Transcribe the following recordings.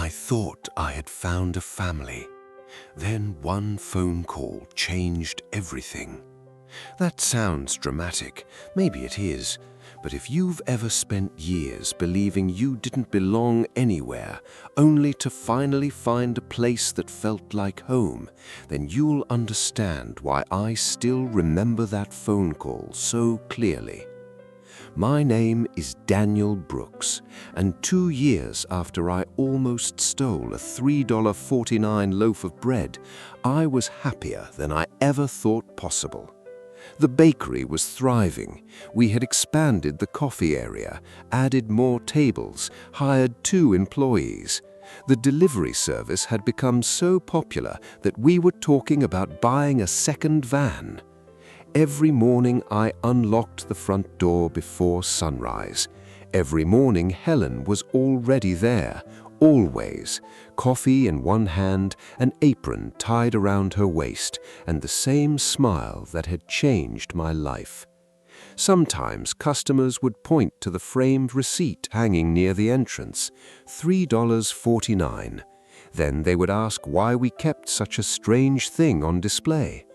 I thought I had found a family. Then one phone call changed everything. That sounds dramatic. Maybe it is. But if you've ever spent years believing you didn't belong anywhere, only to finally find a place that felt like home, then you'll understand why I still remember that phone call so clearly. My name is Daniel Brooks, and 2 years after I almost stole a $3.49 loaf of bread, I was happier than I ever thought possible. The bakery was thriving. We had expanded the coffee area, added more tables, hired 2 employees. The delivery service had become so popular that we were talking about buying a second van. Every morning I unlocked the front door before sunrise. Every morning Helen was already there, always, coffee in one hand, an apron tied around her waist, and the same smile that had changed my life. Sometimes customers would point to the framed receipt hanging near the entrance, $3.49. Then they would ask why we kept such a strange thing on display.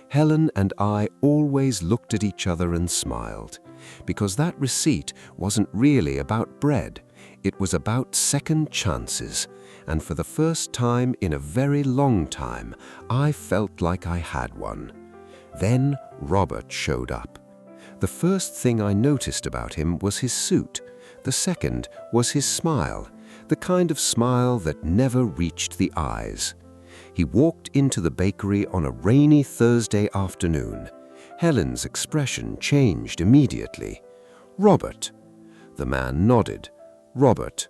Helen and I always looked at each other and smiled, because that receipt wasn't really about bread. It was about second chances, and for the first time in a very long time, I felt like I had one. Then Robert showed up. The first thing I noticed about him was his suit. The second was his smile, the kind of smile that never reached the eyes. He walked into the bakery on a rainy Thursday afternoon. Helen's expression changed immediately. "Robert." The man nodded. "Robert."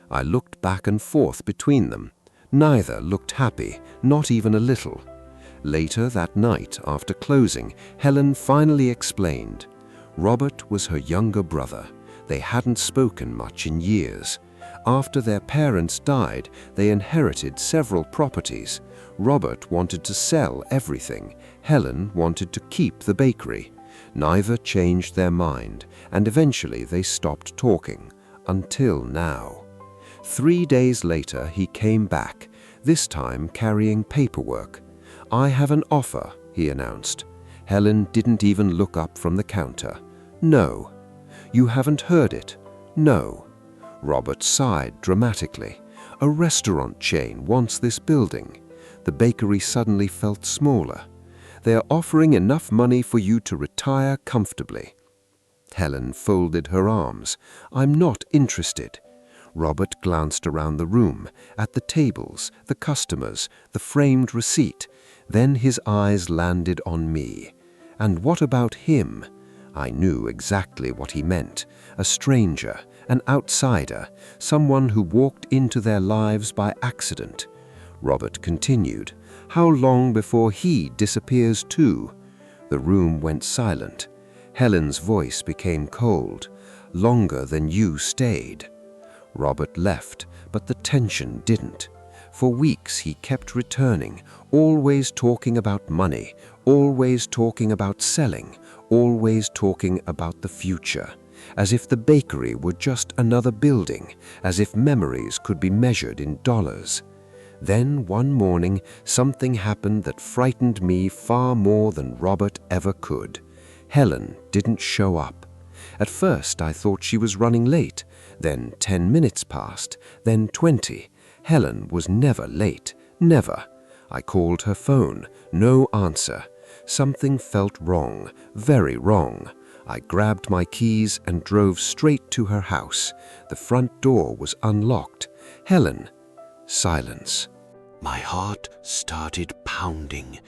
I looked back and forth between them. Neither looked happy, not even a little. Later that night, after closing, Helen finally explained. Robert was her younger brother. They hadn't spoken much in years. After their parents died, they inherited several properties. Robert wanted to sell everything. Helen wanted to keep the bakery. Neither changed their mind, and eventually they stopped talking. Until now. 3 days later, he came back, this time carrying paperwork. "I have an offer," he announced. Helen didn't even look up from the counter. "No." "You haven't heard it?" "No." Robert sighed dramatically. "A restaurant chain wants this building." The bakery suddenly felt smaller. "They are offering enough money for you to retire comfortably." Helen folded her arms. "I'm not interested." Robert glanced around the room, at the tables, the customers, the framed receipt. Then his eyes landed on me. "And what about him?" I knew exactly what he meant. A stranger, an outsider, someone who walked into their lives by accident. Robert continued. "How long before he disappears too?" The room went silent. Helen's voice became cold. "Longer than you stayed." Robert left, but the tension didn't. For weeks he kept returning, always talking about money, always talking about selling, always talking about the future, as if the bakery were just another building, as if memories could be measured in dollars. Then one morning something happened that frightened me far more than Robert ever could. Helen didn't show up. At first I thought she was running late, then 10 minutes passed, then 20. Helen was never late, never. I called her phone, no answer. Something felt wrong, very wrong. I grabbed my keys and drove straight to her house. The front door was unlocked. "Helen." Silence. My heart started pounding.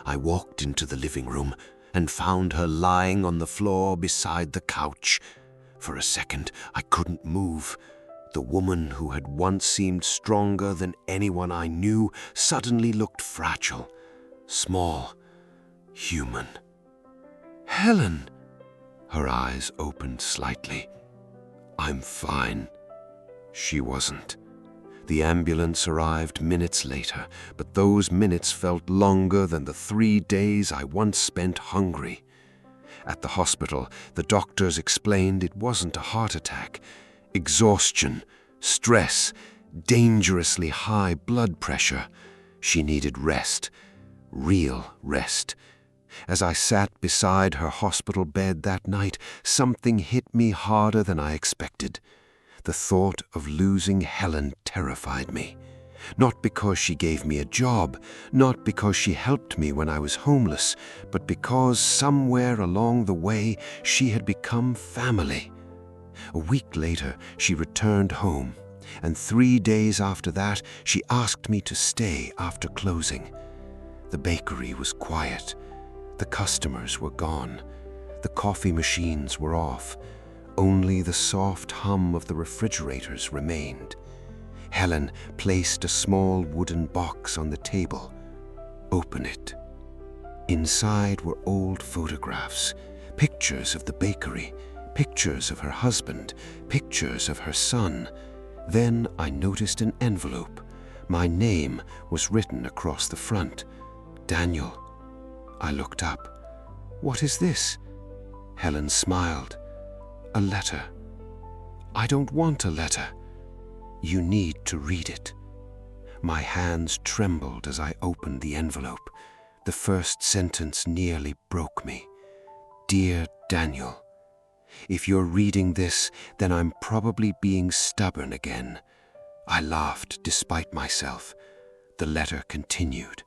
I walked into the living room and found her lying on the floor beside the couch. For a second, I couldn't move. The woman who had once seemed stronger than anyone I knew suddenly looked fragile, small, human. "Helen!" Her eyes opened slightly. "I'm fine." She wasn't. The ambulance arrived minutes later, but those minutes felt longer than the 3 days I once spent hungry. At the hospital, the doctors explained it wasn't a heart attack. Exhaustion, stress, dangerously high blood pressure. She needed rest, real rest. As I sat beside her hospital bed that night, something hit me harder than I expected. The thought of losing Helen terrified me. Not because she gave me a job, not because she helped me when I was homeless, but because somewhere along the way she had become family. A week later, she returned home, and 3 days after that, she asked me to stay after closing. The bakery was quiet. The customers were gone. The coffee machines were off. Only the soft hum of the refrigerators remained. Helen placed a small wooden box on the table. "Open it." Inside were old photographs, pictures of the bakery, pictures of her husband, pictures of her son. Then I noticed an envelope. My name was written across the front. "Daniel." I looked up. "What is this?" Helen smiled. "A letter." "I don't want a letter." "You need to read it." My hands trembled as I opened the envelope. The first sentence nearly broke me. "Dear Daniel, if you're reading this, then I'm probably being stubborn again." I laughed despite myself. The letter continued.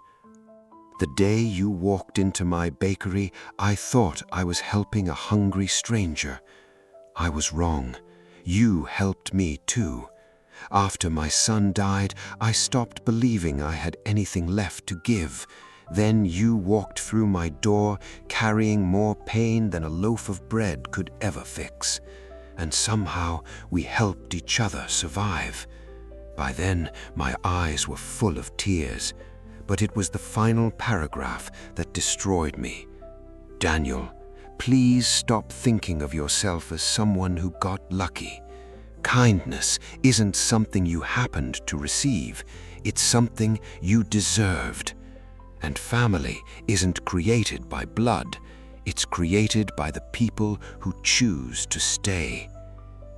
"The day you walked into my bakery, I thought I was helping a hungry stranger. I was wrong. You helped me too. After my son died, I stopped believing I had anything left to give. Then you walked through my door carrying more pain than a loaf of bread could ever fix. And somehow we helped each other survive. By then, my eyes were full of tears. But it was the final paragraph that destroyed me. Daniel, please stop thinking of yourself as someone who got lucky. Kindness isn't something you happened to receive. It's something you deserved. And family isn't created by blood. It's created by the people who choose to stay.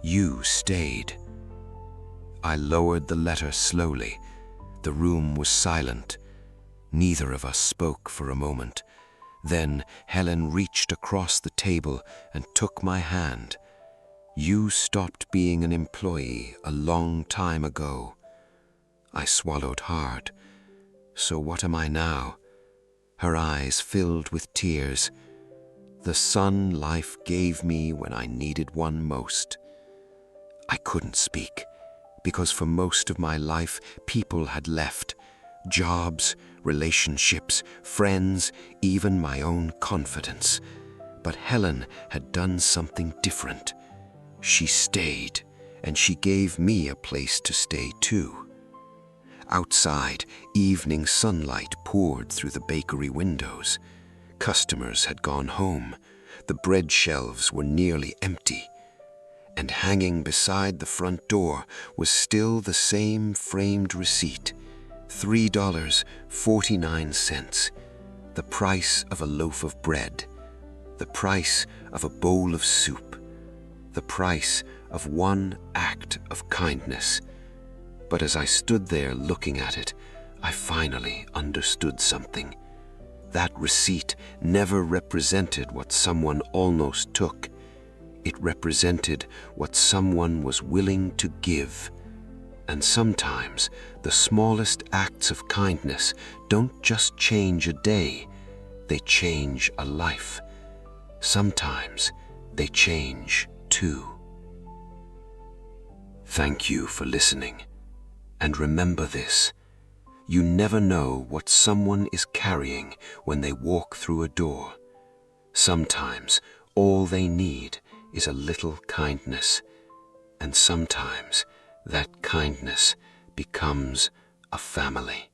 You stayed." I lowered the letter slowly. The room was silent. Neither of us spoke for a moment. Then Helen reached across the table and took my hand. "You stopped being an employee a long time ago." I swallowed hard. "So what am I now?" Her eyes filled with tears. "The son life gave me when I needed one most." I couldn't speak, because for most of my life, people had left. Jobs, relationships, friends, even my own confidence. But Helen had done something different. She stayed, and she gave me a place to stay too. Outside, evening sunlight poured through the bakery windows. Customers had gone home. The bread shelves were nearly empty. And hanging beside the front door was still the same framed receipt. $3.49, the price of a loaf of bread, the price of a bowl of soup, the price of one act of kindness. But as I stood there looking at it, I finally understood something. That receipt never represented what someone almost took. It represented what someone was willing to give. And sometimes the smallest acts of kindness don't just change a day, they change a life. Sometimes they change two. Thank you for listening. And remember this, you never know what someone is carrying when they walk through a door. Sometimes all they need is a little kindness, and sometimes that kindness becomes a family.